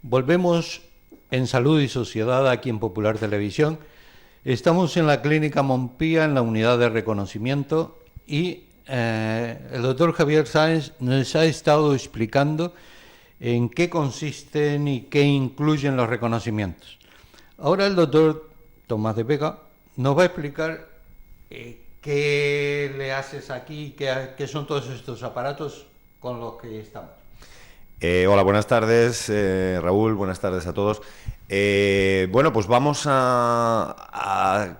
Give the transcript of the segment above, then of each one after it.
Volvemos en Salud y Sociedad aquí en Popular Televisión. Estamos en la Clínica Montpía, en la unidad de reconocimiento, y el doctor Javier Sáenz nos ha estado explicando en qué consisten y qué incluyen los reconocimientos. Ahora el doctor Tomás de Vega nos va a explicar qué le haces aquí, qué son todos estos aparatos con los que estamos. Hola, buenas tardes, Raúl, buenas tardes a todos. Bueno, pues vamos a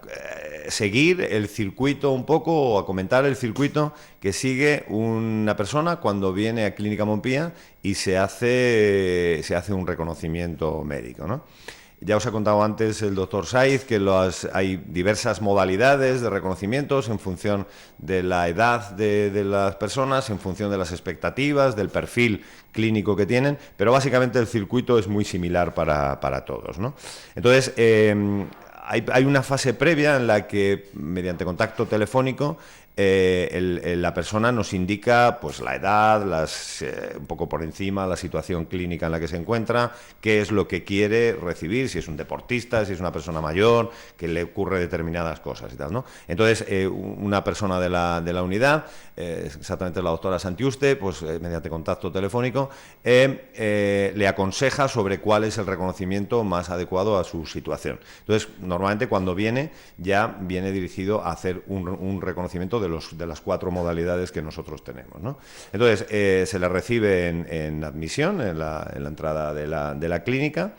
seguir el circuito un poco, o a comentar el circuito que sigue una persona cuando viene a Clínica Montpía y se hace un reconocimiento médico, ¿no? Ya os he contado antes el doctor Saiz que hay diversas modalidades de reconocimientos en función de la edad de las personas, en función de las expectativas, del perfil clínico que tienen, pero básicamente el circuito es muy similar para todos, ¿no? Entonces, hay una fase previa en la que, mediante contacto telefónico, la persona nos indica pues la edad, un poco por encima la situación clínica en la que se encuentra, qué es lo que quiere recibir, si es un deportista, si es una persona mayor, que le ocurre determinadas cosas y tal, ¿no? Entonces, una persona de la unidad, exactamente la doctora Santiuste, pues mediante contacto telefónico, le aconseja sobre cuál es el reconocimiento más adecuado a su situación. Entonces, normalmente cuando viene, ya viene dirigido a hacer un reconocimiento de las 4 modalidades que nosotros tenemos, ¿no? Entonces, se le recibe en admisión, en la entrada de la clínica,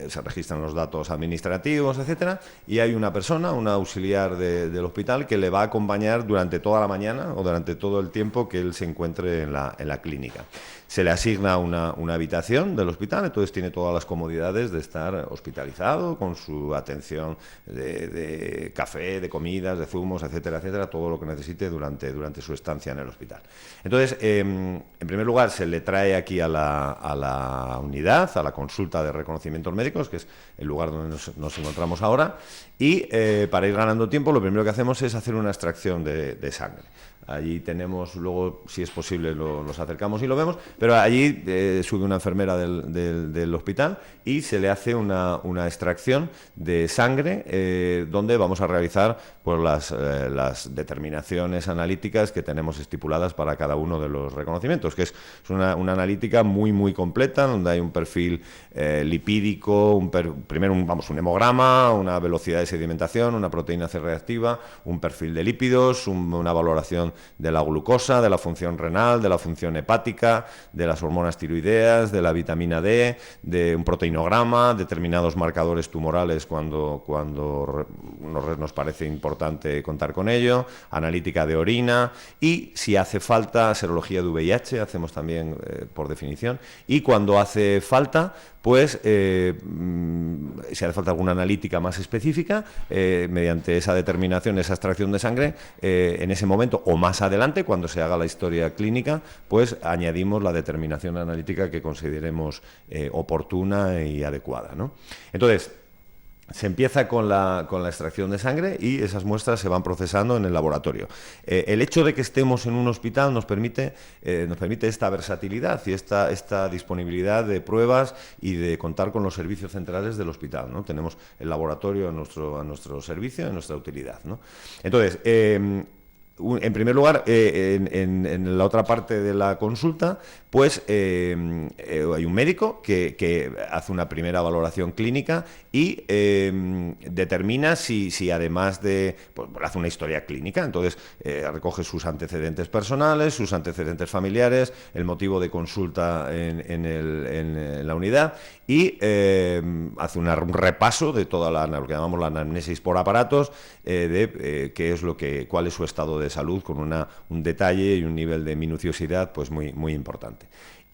se registran los datos administrativos, etcétera, y hay una persona, un auxiliar del hospital, que le va a acompañar durante toda la mañana o durante todo el tiempo que él se encuentre en la clínica. Se le asigna una habitación del hospital, entonces tiene todas las comodidades de estar hospitalizado, con su atención de café, de comidas, de zumos, etcétera, etcétera, todo lo que necesite durante su estancia en el hospital. Entonces, en primer lugar, se le trae aquí a la unidad, a la consulta de reconocimientos médicos, que es el lugar donde nos encontramos ahora, y para ir ganando tiempo, lo primero que hacemos es hacer una extracción de sangre. Allí tenemos, luego, si es posible, nos acercamos y lo vemos, pero allí sube una enfermera del hospital y se le hace una extracción de sangre donde vamos a realizar pues, las determinaciones analíticas que tenemos estipuladas para cada uno de los reconocimientos, que es una analítica muy, muy completa, donde hay un perfil lipídico, primero un hemograma, una velocidad de sedimentación, una proteína C reactiva, un perfil de lípidos, una valoración de la glucosa, de la función renal, de la función hepática, de las hormonas tiroideas, de la vitamina D, de un proteinograma, determinados marcadores tumorales cuando nos parece importante contar con ello, analítica de orina y, si hace falta, serología de VIH, hacemos también por definición, y cuando hace falta, pues si hace falta alguna analítica más específica, mediante esa determinación, esa extracción de sangre, en ese momento o más adelante, cuando se haga la historia clínica, pues añadimos la determinación analítica que consideremos oportuna y adecuada, ¿no? Entonces, se empieza con la extracción de sangre y esas muestras se van procesando en el laboratorio. El hecho de que estemos en un hospital nos permite esta versatilidad y esta disponibilidad de pruebas y de contar con los servicios centrales del hospital, ¿no? Tenemos el laboratorio a nuestro servicio, a nuestra utilidad, ¿no? Entonces, en primer lugar, en la otra parte de la consulta, pues hay un médico que hace una primera valoración clínica y determina si además de... pues hace una historia clínica, entonces recoge sus antecedentes personales, sus antecedentes familiares, el motivo de consulta en la unidad y hace un repaso de toda lo que llamamos la anamnesis por aparatos, cuál es su estado de salud, con un detalle y un nivel de minuciosidad pues muy, muy importante.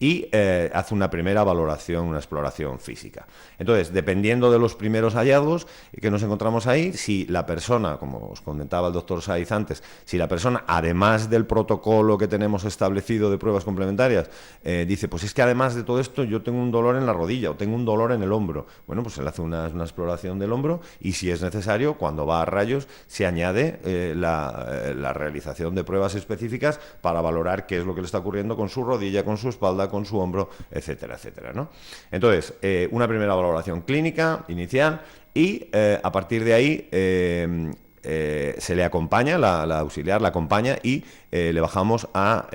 Y hace una primera valoración, una exploración física. Entonces, dependiendo de los primeros hallazgos que nos encontramos ahí, si la persona, como os comentaba el doctor Saiz antes, si la persona, además del protocolo que tenemos establecido de pruebas complementarias, dice, pues es que además de todo esto yo tengo un dolor en la rodilla o tengo un dolor en el hombro, bueno, pues se le hace una exploración del hombro y, si es necesario, cuando va a rayos, se añade la realización de pruebas específicas para valorar qué es lo que le está ocurriendo con su rodilla, con su espalda, con su hombro, etcétera, etcétera, ¿no? Entonces, una primera valoración clínica inicial y a partir de ahí se le acompaña, la auxiliar la acompaña y le bajamos a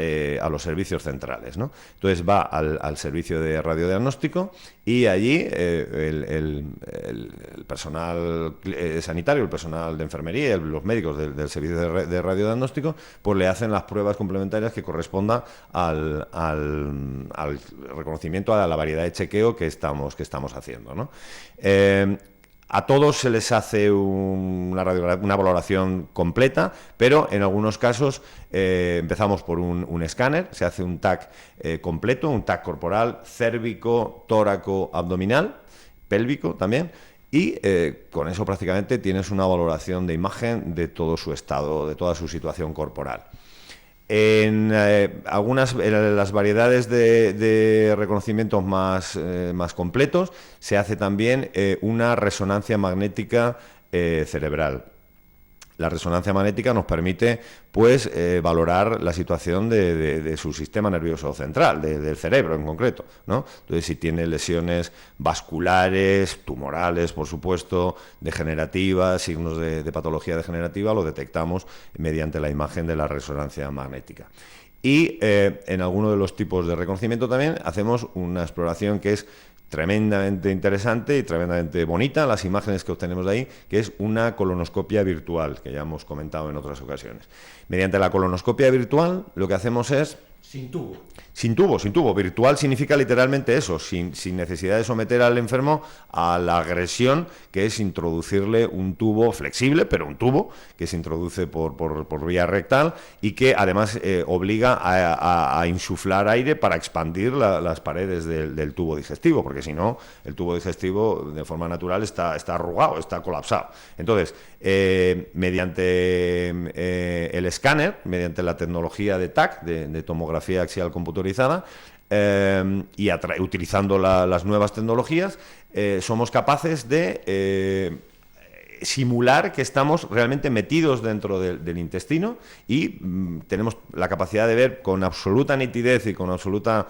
los servicios centrales, ¿no? Entonces va al servicio de radiodiagnóstico y allí el personal sanitario, el personal de enfermería, los médicos del servicio de radiodiagnóstico, pues le hacen las pruebas complementarias que correspondan al reconocimiento, a la variedad de chequeo que estamos haciendo, ¿no? A todos se les hace una valoración completa, pero en algunos casos empezamos por un escáner, se hace un TAC completo, un TAC corporal, cérvico, tóraco, abdominal, pélvico también, y con eso prácticamente tienes una valoración de imagen de todo su estado, de toda su situación corporal. En las variedades de reconocimientos más completos se hace también una resonancia magnética cerebral. La resonancia magnética nos permite, pues, valorar la situación de su sistema nervioso central, del cerebro en concreto, ¿no? Entonces, si tiene lesiones vasculares, tumorales, por supuesto, degenerativas, signos de patología degenerativa, lo detectamos mediante la imagen de la resonancia magnética. Y en alguno de los tipos de reconocimiento también hacemos una exploración que es tremendamente interesante y tremendamente bonita, las imágenes que obtenemos de ahí, que es una colonoscopia virtual, que ya hemos comentado en otras ocasiones. Mediante la colonoscopia virtual, lo que hacemos es... Sin tubo. Sin tubo. Virtual significa literalmente eso, sin necesidad de someter al enfermo a la agresión, que es introducirle un tubo flexible, pero un tubo que se introduce por vía rectal y que además obliga a insuflar aire para expandir las paredes del tubo digestivo, porque si no, el tubo digestivo de forma natural está arrugado, está colapsado. Entonces, mediante el escáner, mediante la tecnología de TAC, de tomografía axial computarizada, y utilizando las nuevas tecnologías, somos capaces de simular que estamos realmente metidos dentro del intestino y tenemos la capacidad de ver con absoluta nitidez y con absoluta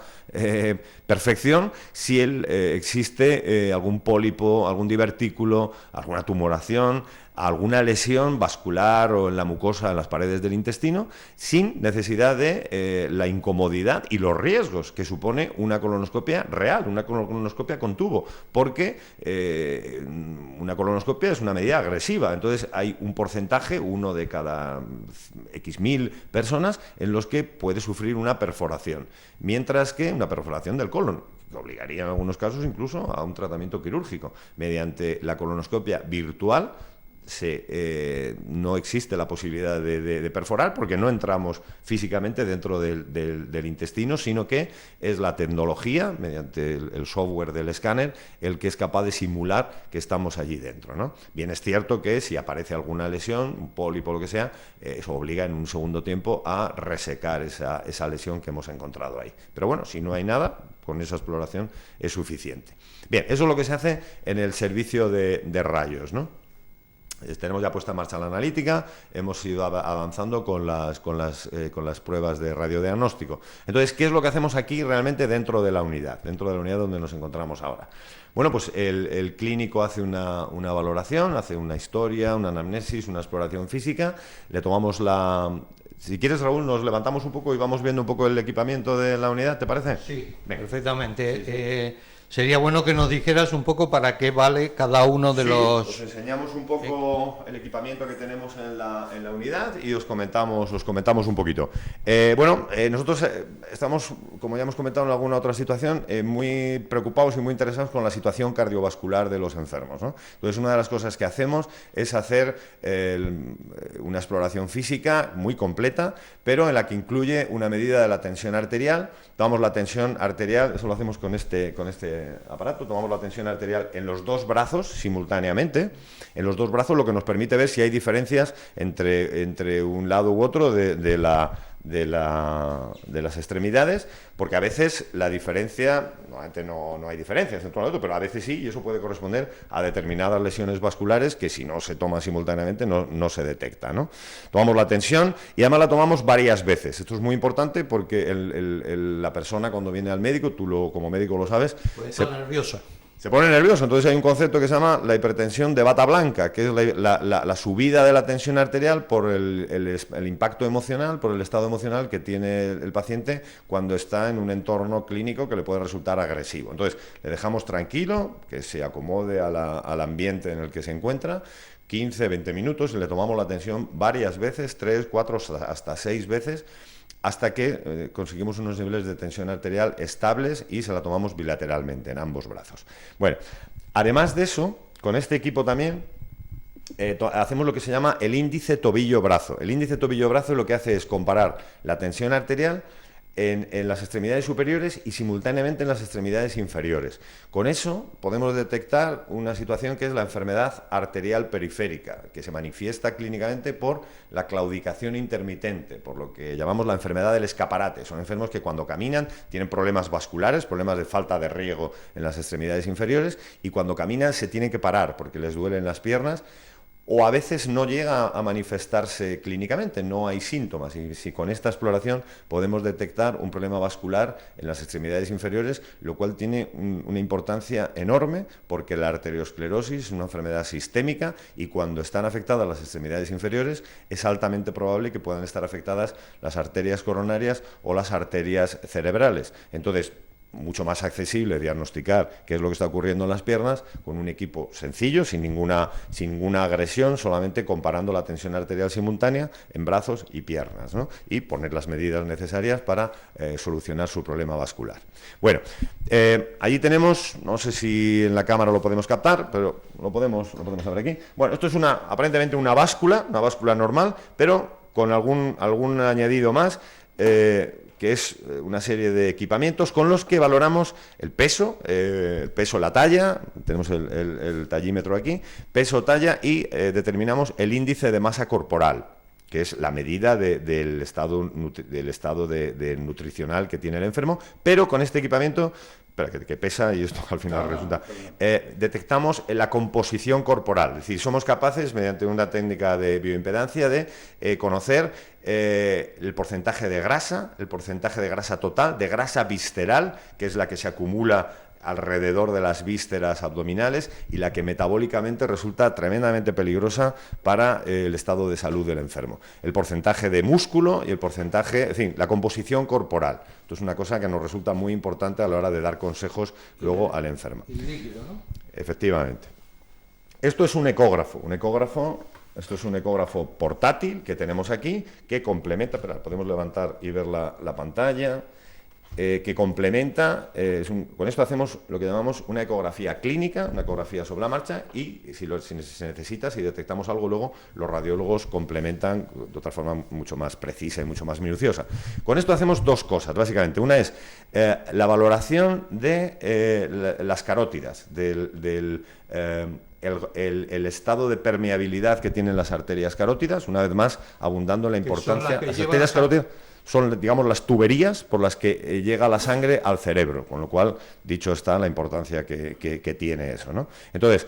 perfección si existe algún pólipo, algún divertículo, alguna tumoración, alguna lesión vascular o en la mucosa, en las paredes del intestino, sin necesidad de la incomodidad y los riesgos que supone una colonoscopia real, una colonoscopia con tubo, porque una colonoscopia es una medida agresiva, entonces hay un porcentaje, uno de cada X mil personas, en los que puede sufrir una perforación, mientras que una perforación del colon, que obligaría en algunos casos incluso a un tratamiento quirúrgico. Mediante la colonoscopia virtual no existe la posibilidad de perforar porque no entramos físicamente dentro del intestino, sino que es la tecnología, mediante el software del escáner, el que es capaz de simular que estamos allí dentro, ¿no? Bien, es cierto que si aparece alguna lesión, un pólipo o lo que sea, eso obliga en un segundo tiempo a resecar esa lesión que hemos encontrado ahí. Pero bueno, si no hay nada, con esa exploración es suficiente. Bien, eso es lo que se hace en el servicio de rayos, ¿no? Tenemos ya puesta en marcha la analítica, hemos ido avanzando con las pruebas de radiodiagnóstico. Entonces, ¿qué es lo que hacemos aquí realmente dentro de la unidad donde nos encontramos ahora? Bueno, pues el clínico hace una valoración, hace una historia, una anamnesis, una exploración física, le tomamos Si quieres, Raúl, nos levantamos un poco y vamos viendo un poco el equipamiento de la unidad, ¿te parece? Sí, venga. Perfectamente. Sí. Sería bueno que nos dijeras un poco para qué vale cada uno de los... Os enseñamos un poco el equipamiento que tenemos en la unidad y os comentamos un poquito. Nosotros estamos, como ya hemos comentado en alguna otra situación, muy preocupados y muy interesados con la situación cardiovascular de los enfermos, ¿no? Entonces, una de las cosas que hacemos es hacer una exploración física muy completa, pero en la que incluye una medida de la tensión arterial. Tomamos la tensión arterial, eso lo hacemos con este aparato, tomamos la tensión arterial en los dos brazos simultáneamente, en los dos brazos, lo que nos permite ver si hay diferencias entre un lado u otro de de las extremidades, porque a veces la diferencia, normalmente no hay diferencias entre uno y otro, pero a veces sí, y eso puede corresponder a determinadas lesiones vasculares que si no se toma simultáneamente no se detecta, ¿no? Tomamos la tensión y además la tomamos varias veces. Esto es muy importante porque la persona cuando viene al médico, tú como médico lo sabes, se pone nervioso. Entonces hay un concepto que se llama la hipertensión de bata blanca, que es la subida de la tensión arterial por el impacto emocional, por el estado emocional que tiene el paciente cuando está en un entorno clínico que le puede resultar agresivo. Entonces le dejamos tranquilo, que se acomode al ambiente en el que se encuentra, 15, 20 minutos, y le tomamos la tensión varias veces, 3, 4, hasta 6 veces, hasta que conseguimos unos niveles de tensión arterial estables y se la tomamos bilateralmente en ambos brazos. Bueno, además de eso, con este equipo también hacemos lo que se llama el índice tobillo-brazo. El índice tobillo-brazo lo que hace es comparar la tensión arterial en las extremidades superiores y simultáneamente en las extremidades inferiores. Con eso podemos detectar una situación que es la enfermedad arterial periférica, que se manifiesta clínicamente por la claudicación intermitente, por lo que llamamos la enfermedad del escaparate. Son enfermos que cuando caminan tienen problemas vasculares, problemas de falta de riego en las extremidades inferiores, y cuando caminan se tienen que parar porque les duelen las piernas, o a veces no llega a manifestarse clínicamente, no hay síntomas. Y si con esta exploración podemos detectar un problema vascular en las extremidades inferiores, lo cual tiene una importancia enorme, porque la arteriosclerosis es una enfermedad sistémica y cuando están afectadas las extremidades inferiores es altamente probable que puedan estar afectadas las arterias coronarias o las arterias cerebrales. Entonces, mucho más accesible diagnosticar qué es lo que está ocurriendo en las piernas con un equipo sencillo, sin ninguna agresión, solamente comparando la tensión arterial simultánea en brazos y piernas, ¿no? Y poner las medidas necesarias para solucionar su problema vascular. Bueno, allí tenemos, no sé si en la cámara lo podemos captar, pero lo podemos ver aquí. Bueno, esto es aparentemente una báscula normal, pero con algún añadido más, que es una serie de equipamientos con los que valoramos el peso, la talla, tenemos el tallímetro aquí, peso, talla, y determinamos el índice de masa corporal, que es la medida del estado nutricional que tiene el enfermo, pero con este equipamiento, que pesa, y esto al final resulta, detectamos la composición corporal, es decir, somos capaces, mediante una técnica de bioimpedancia, de conocer el porcentaje de grasa total, de grasa visceral, que es la que se acumula alrededor de las vísceras abdominales y la que metabólicamente resulta tremendamente peligrosa para el estado de salud del enfermo. El porcentaje de músculo y el porcentaje, en fin, la composición corporal. Esto es una cosa que nos resulta muy importante a la hora de dar consejos luego al enfermo. Y líquido, ¿no? Efectivamente. Esto es un ecógrafo. Esto es un ecógrafo portátil que tenemos aquí, que complementa, podemos levantar y ver la pantalla, que complementa, con esto hacemos lo que llamamos una ecografía clínica, una ecografía sobre la marcha, y si se necesita, si detectamos algo, luego los radiólogos complementan de otra forma mucho más precisa y mucho más minuciosa. Con esto hacemos dos cosas, básicamente. Una es la valoración de las carótidas, el estado de permeabilidad que tienen las arterias carótidas, una vez más abundando en la importancia. Las arterias carótidas son, digamos, las tuberías por las que llega la sangre al cerebro, con lo cual, dicho está, la importancia que tiene eso, ¿no? Entonces,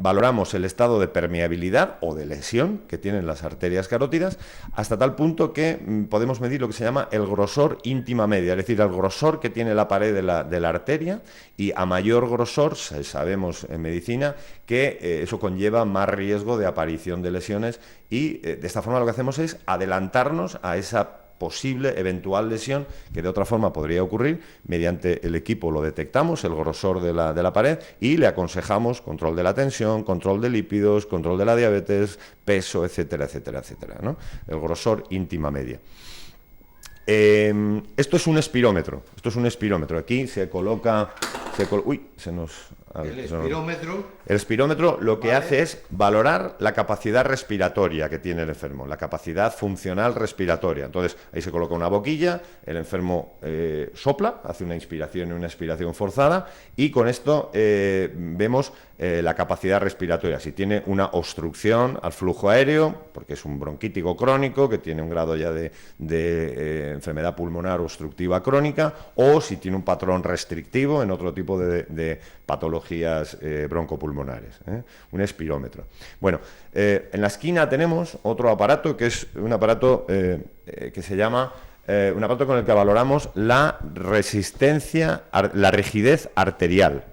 valoramos el estado de permeabilidad o de lesión que tienen las arterias carótidas hasta tal punto que podemos medir lo que se llama el grosor íntima media, es decir, el grosor que tiene la pared de la arteria, y a mayor grosor, sabemos en medicina que eso conlleva más riesgo de aparición de lesiones, y de esta forma lo que hacemos es adelantarnos a esa posible eventual lesión que de otra forma podría ocurrir. Mediante el equipo lo detectamos, el grosor de la pared, y le aconsejamos control de la tensión, control de lípidos, control de la diabetes, peso, etcétera, etcétera, etcétera, ¿no? El grosor íntima media. Esto es un espirómetro. Esto es un espirómetro. Aquí se coloca... uy, se nos... El espirómetro... El espirómetro lo que vale. hace es valorar la capacidad respiratoria que tiene el enfermo, la capacidad funcional respiratoria. Entonces, ahí se coloca una boquilla, el enfermo sopla, hace una inspiración y una expiración forzada, y con esto vemos la capacidad respiratoria. Si tiene una obstrucción al flujo aéreo, porque es un bronquítico crónico, que tiene un grado ya de enfermedad pulmonar obstructiva crónica, o si tiene un patrón restrictivo en otro tipo de patologías broncopulmonares, un espirómetro. Bueno, en la esquina tenemos otro aparato que es un aparato que se llama un aparato con el que valoramos la resistencia, la rigidez arterial.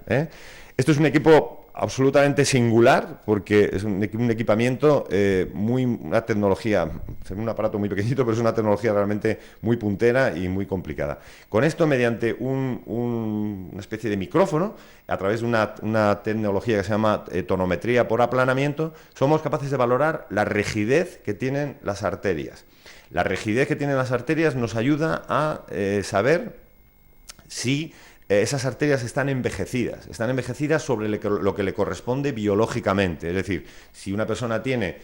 Esto es un equipo absolutamente singular porque es un equipamiento una tecnología, es un aparato muy pequeñito, pero es una tecnología realmente muy puntera y muy complicada. Con esto, mediante una especie de micrófono, a través de una tecnología que se llama tonometría por aplanamiento, somos capaces de valorar la rigidez que tienen las arterias. La rigidez que tienen las arterias nos ayuda a saber si esas arterias están envejecidas sobre lo que le corresponde biológicamente. Es decir, si una persona tiene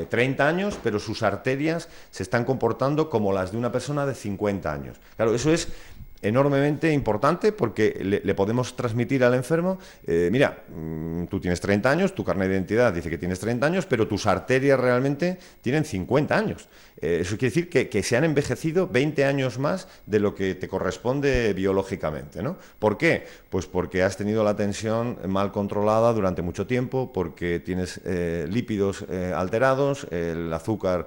30 años, pero sus arterias se están comportando como las de una persona de 50 años. Claro, eso es enormemente importante porque le podemos transmitir al enfermo, mira, tú tienes 30 años, tu carnet de identidad dice que tienes 30 años, pero tus arterias realmente tienen 50 años. Eso quiere decir que se han envejecido 20 años más de lo que te corresponde biológicamente, ¿no? ¿Por qué? Pues porque has tenido la tensión mal controlada durante mucho tiempo, porque tienes lípidos alterados, el azúcar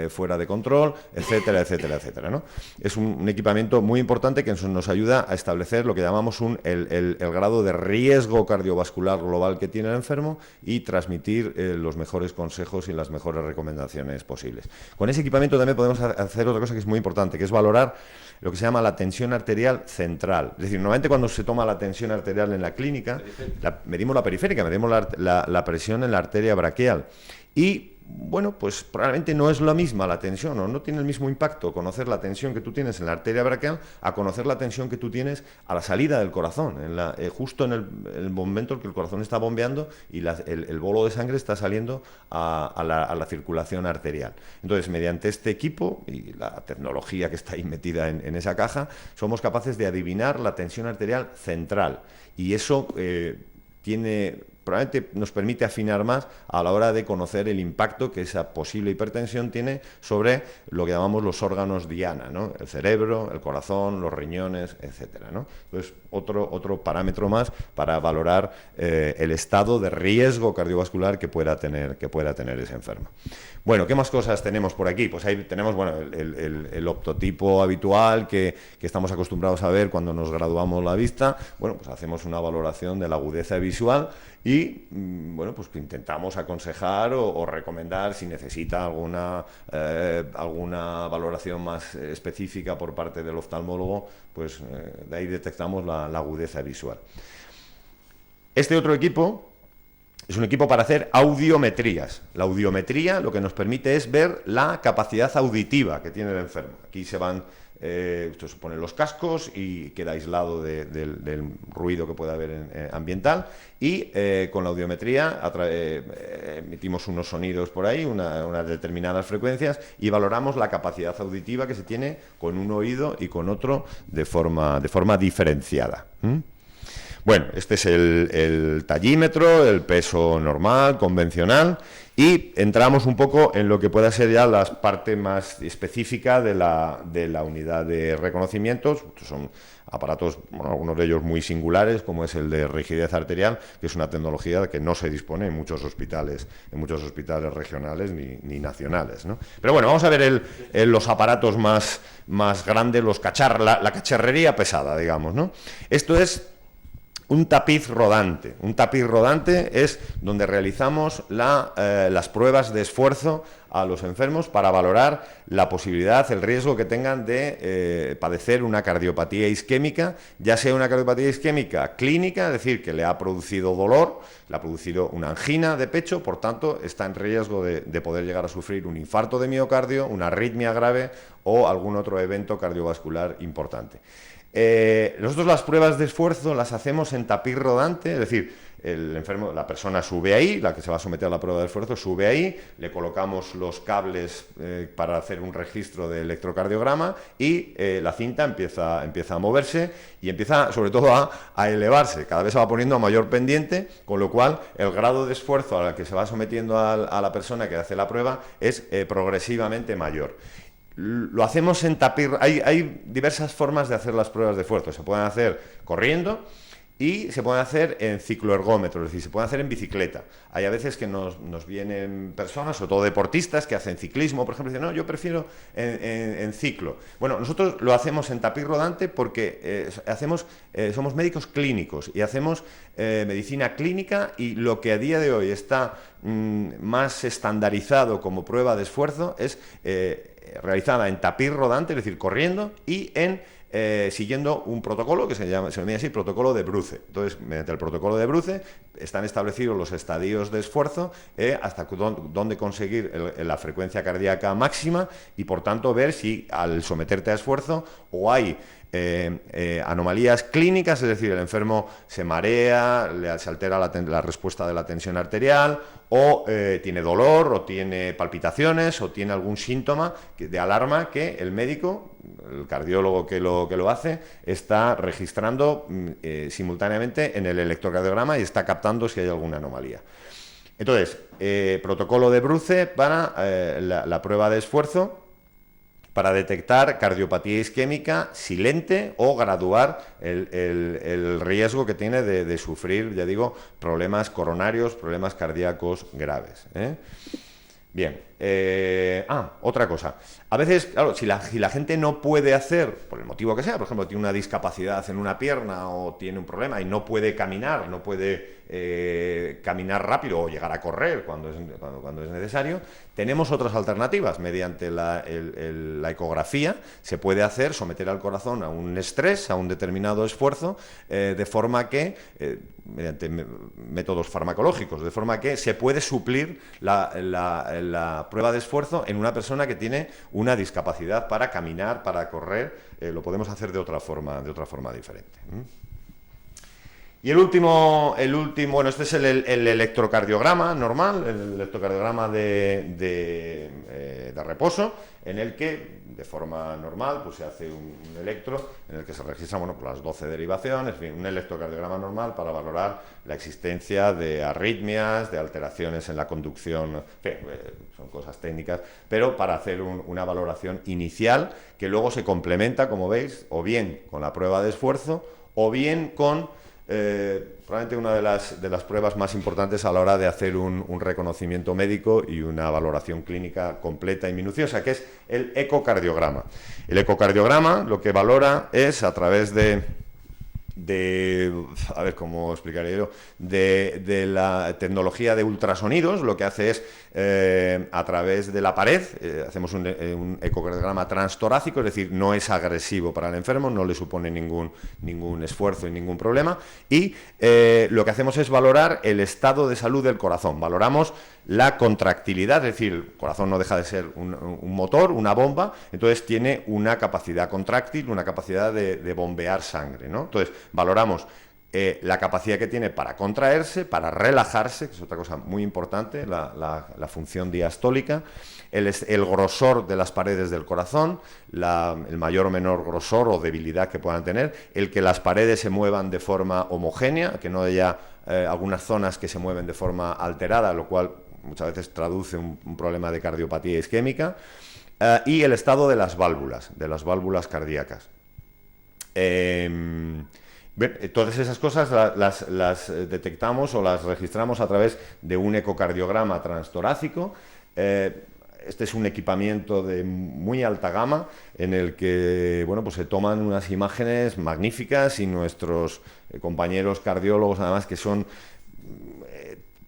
fuera de control, etcétera, etcétera, etcétera, ¿no? Es un equipamiento muy importante que nos ayuda a establecer lo que llamamos el grado de riesgo cardiovascular global que tiene el enfermo y transmitir los mejores consejos y las mejores recomendaciones posibles. Con ese equipamiento también podemos hacer otra cosa que es muy importante, que es valorar lo que se llama la tensión arterial central. Es decir, normalmente cuando se toma la tensión arterial en la clínica, medimos la periférica, medimos la presión en la arteria braquial. Y bueno, pues probablemente no es la misma la tensión, o no tiene el mismo impacto conocer la tensión que tú tienes en la arteria braquial a conocer la tensión que tú tienes a la salida del corazón, justo en el momento en que el corazón está bombeando y el bolo de sangre está saliendo a la circulación arterial. Entonces, mediante este equipo y la tecnología que está ahí metida en esa caja, somos capaces de adivinar la tensión arterial central, y eso probablemente nos permite afinar más a la hora de conocer el impacto que esa posible hipertensión tiene sobre lo que llamamos los órganos diana, ¿no? El cerebro, el corazón, los riñones, etcétera, ¿no? Entonces, otro parámetro más para valorar el estado de riesgo cardiovascular que pueda tener ese enfermo. Bueno, ¿qué más cosas tenemos por aquí? Pues ahí tenemos, bueno, el optotipo habitual que estamos acostumbrados a ver cuando nos graduamos la vista. Bueno, pues hacemos una valoración de la agudeza visual y, bueno, pues que intentamos aconsejar o recomendar si necesita alguna valoración más específica por parte del oftalmólogo, pues de ahí detectamos la agudeza visual. Este otro equipo es un equipo para hacer audiometrías. La audiometría lo que nos permite es ver la capacidad auditiva que tiene el enfermo. Aquí esto se ponen los cascos y queda aislado del ruido que pueda haber ambiental, y con la audiometría emitimos unos sonidos por ahí, unas determinadas frecuencias, y valoramos la capacidad auditiva que se tiene con un oído y con otro de forma diferenciada. Bueno, este es el tallímetro, el peso normal, convencional, y entramos un poco en lo que pueda ser ya la parte más específica de la unidad de reconocimientos. Son aparatos, bueno, algunos de ellos muy singulares, como es el de rigidez arterial, que es una tecnología que no se dispone en muchos hospitales regionales ni nacionales, ¿no? Pero bueno, vamos a ver los aparatos más grandes, la cacharrería pesada, digamos, ¿no? Esto es un tapiz rodante. Un tapiz rodante es donde realizamos las pruebas de esfuerzo a los enfermos para valorar la posibilidad, el riesgo que tengan de padecer una cardiopatía isquémica, ya sea una cardiopatía isquémica clínica, es decir, que le ha producido dolor, le ha producido una angina de pecho, por tanto, está en riesgo de poder llegar a sufrir un infarto de miocardio, una arritmia grave o algún otro evento cardiovascular importante. Nosotros las pruebas de esfuerzo las hacemos en tapiz rodante, es decir, el enfermo, la persona sube ahí, la que se va a someter a la prueba de esfuerzo sube ahí, le colocamos los cables para hacer un registro de electrocardiograma y la cinta empieza a moverse y empieza sobre todo a elevarse, cada vez se va poniendo a mayor pendiente, con lo cual el grado de esfuerzo al que se va sometiendo a la persona que hace la prueba es progresivamente mayor. Lo hacemos en tapiz. Hay diversas formas de hacer las pruebas de esfuerzo. Se pueden hacer corriendo y se pueden hacer en cicloergómetro, es decir, se pueden hacer en bicicleta. Hay a veces que nos vienen personas, sobre todo deportistas, que hacen ciclismo, por ejemplo, y dicen, no, yo prefiero en ciclo. Bueno, nosotros lo hacemos en tapiz rodante porque somos médicos clínicos y hacemos medicina clínica, y lo que a día de hoy está más estandarizado como prueba de esfuerzo es realizada en tapiz rodante, es decir, corriendo, y siguiendo un protocolo que se denomina así, protocolo de Bruce. Entonces, mediante el protocolo de Bruce están establecidos los estadios de esfuerzo, hasta dónde conseguir la frecuencia cardíaca máxima, y por tanto ver si al someterte a esfuerzo o hay anomalías clínicas, es decir, el enfermo se marea, se altera la respuesta de la tensión arterial, o tiene dolor, o tiene palpitaciones, o tiene algún síntoma de alarma que el médico, el cardiólogo que lo hace, está registrando simultáneamente en el electrocardiograma y está captando si hay alguna anomalía. Entonces, protocolo de Bruce para la prueba de esfuerzo, para detectar cardiopatía isquémica silente o graduar el riesgo que tiene de sufrir, ya digo, problemas coronarios, problemas cardíacos graves. Bien, otra cosa. A veces, claro, si la gente no puede hacer, por el motivo que sea, por ejemplo, tiene una discapacidad en una pierna o tiene un problema y no puede caminar, no puede caminar rápido o llegar a correr cuando es necesario, tenemos otras alternativas. Mediante la ecografía se puede someter al corazón a un estrés, a un determinado esfuerzo, de forma que, mediante métodos farmacológicos, de forma que se puede suplir la prueba de esfuerzo en una persona que tiene una discapacidad para caminar, para correr. Lo podemos hacer de otra forma diferente. Y el último, bueno, este es el electrocardiograma normal, el electrocardiograma de reposo, en el que de forma normal pues se hace un electro en el que se registran, bueno, pues las 12 derivaciones, en fin, un electrocardiograma normal para valorar la existencia de arritmias, de alteraciones en la conducción, en fin, son cosas técnicas, pero para hacer una valoración inicial que luego se complementa, como veis, o bien con la prueba de esfuerzo o bien con probablemente una de las pruebas más importantes a la hora de hacer un reconocimiento médico y una valoración clínica completa y minuciosa, que es el ecocardiograma. El ecocardiograma lo que valora es, a través a ver cómo explicaré yo, de la tecnología de ultrasonidos, lo que hace es, a través de la pared, hacemos un ecocardiograma transtorácico, es decir, no es agresivo para el enfermo, no le supone ningún esfuerzo y ningún problema, y lo que hacemos es valorar el estado de salud del corazón. Valoramos la contractilidad, es decir, el corazón no deja de ser un motor, una bomba, entonces tiene una capacidad contráctil, una capacidad de bombear sangre, ¿no? Entonces, valoramos la capacidad que tiene para contraerse, para relajarse, que es otra cosa muy importante, la función diastólica, el grosor de las paredes del corazón, el mayor o menor grosor o debilidad que puedan tener, el que las paredes se muevan de forma homogénea, que no haya algunas zonas que se mueven de forma alterada, lo cual muchas veces traduce un problema de cardiopatía isquémica, y el estado de las válvulas cardíacas. Todas esas cosas las detectamos o las registramos a través de un ecocardiograma transtorácico. este es un equipamiento de muy alta gama en el que, bueno, pues se toman unas imágenes magníficas y nuestros compañeros cardiólogos, además, que son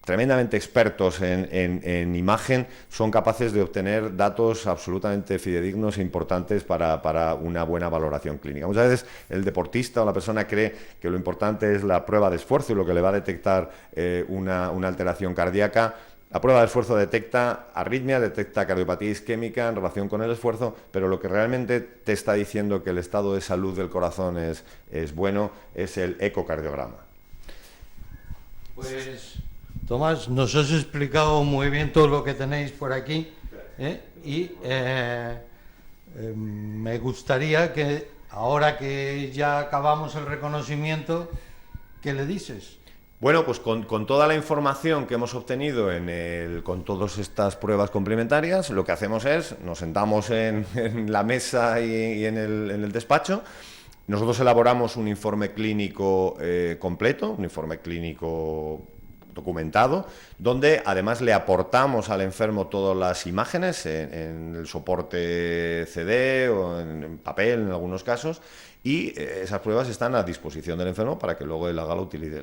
tremendamente expertos en imagen, son capaces de obtener datos absolutamente fidedignos e importantes para una buena valoración clínica. Muchas veces el deportista o la persona cree que lo importante es la prueba de esfuerzo y lo que le va a detectar una alteración cardíaca. La prueba de esfuerzo detecta arritmia, detecta cardiopatía isquémica en relación con el esfuerzo, pero lo que realmente te está diciendo que el estado de salud del corazón es bueno es el ecocardiograma. Pues, Tomás, nos has explicado muy bien todo lo que tenéis por aquí, y me gustaría que, ahora que ya acabamos el reconocimiento, ¿qué le dices? Bueno, pues con toda la información que hemos obtenido con todas estas pruebas complementarias, lo que hacemos es, nos sentamos en la mesa y en el despacho. Nosotros elaboramos un informe clínico completo, un informe clínico documentado, donde además le aportamos al enfermo todas las imágenes en el soporte CD o en papel en algunos casos, y esas pruebas están a disposición del enfermo para que luego él haga la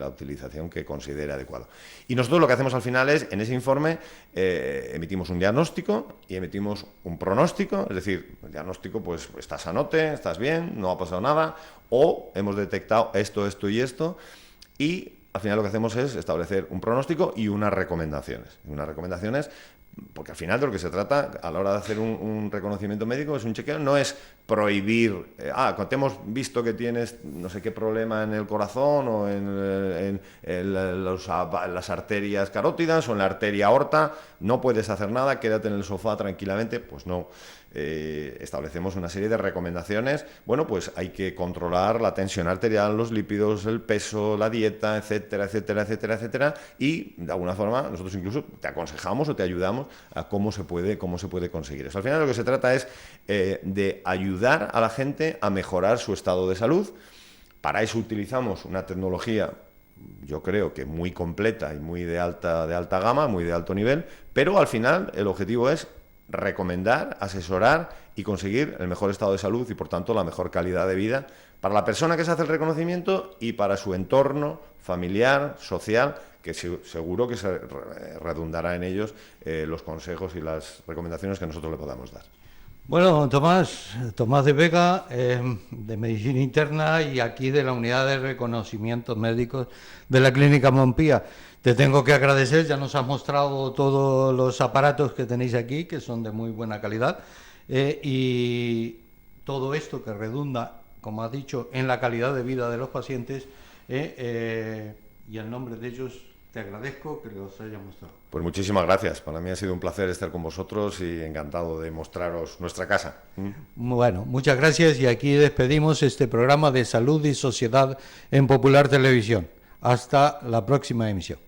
utilización que considere adecuado. Y nosotros lo que hacemos al final es, en ese informe, emitimos un diagnóstico y emitimos un pronóstico, es decir, el diagnóstico, pues estás sanote, estás bien, no ha pasado nada, o hemos detectado esto, esto y esto, y al final lo que hacemos es establecer un pronóstico y unas recomendaciones. Porque al final de lo que se trata a la hora de hacer un reconocimiento médico es un chequeo, no es prohibir, cuando te hemos visto que tienes no sé qué problema en el corazón o en las arterias carótidas o en la arteria aorta, no puedes hacer nada, quédate en el sofá tranquilamente. Pues no. Establecemos una serie de recomendaciones. Bueno, pues hay que controlar la tensión arterial, los lípidos, el peso, la dieta, etcétera, etcétera, etcétera, etcétera, y de alguna forma nosotros incluso te aconsejamos o te ayudamos a cómo se puede conseguir eso. Al final lo que se trata es de ayudar a la gente a mejorar su estado de salud. Para eso utilizamos una tecnología, yo creo que muy completa y muy de alta gama, muy de alto nivel, pero al final el objetivo es recomendar, asesorar y conseguir el mejor estado de salud y, por tanto, la mejor calidad de vida para la persona que se hace el reconocimiento y para su entorno familiar, social, que seguro que se redundará en ellos los consejos y las recomendaciones que nosotros le podamos dar. Bueno, Tomás de Vega, de Medicina Interna y aquí de la Unidad de Reconocimientos Médicos de la Clínica Montpía. Te tengo que agradecer, ya nos has mostrado todos los aparatos que tenéis aquí, que son de muy buena calidad, y todo esto que redunda, como has dicho, en la calidad de vida de los pacientes, y en nombre de ellos te agradezco que los hayas mostrado. Pues muchísimas gracias, para mí ha sido un placer estar con vosotros y encantado de mostraros nuestra casa. Bueno, muchas gracias y aquí despedimos este programa de Salud y Sociedad en Popular Televisión. Hasta la próxima emisión.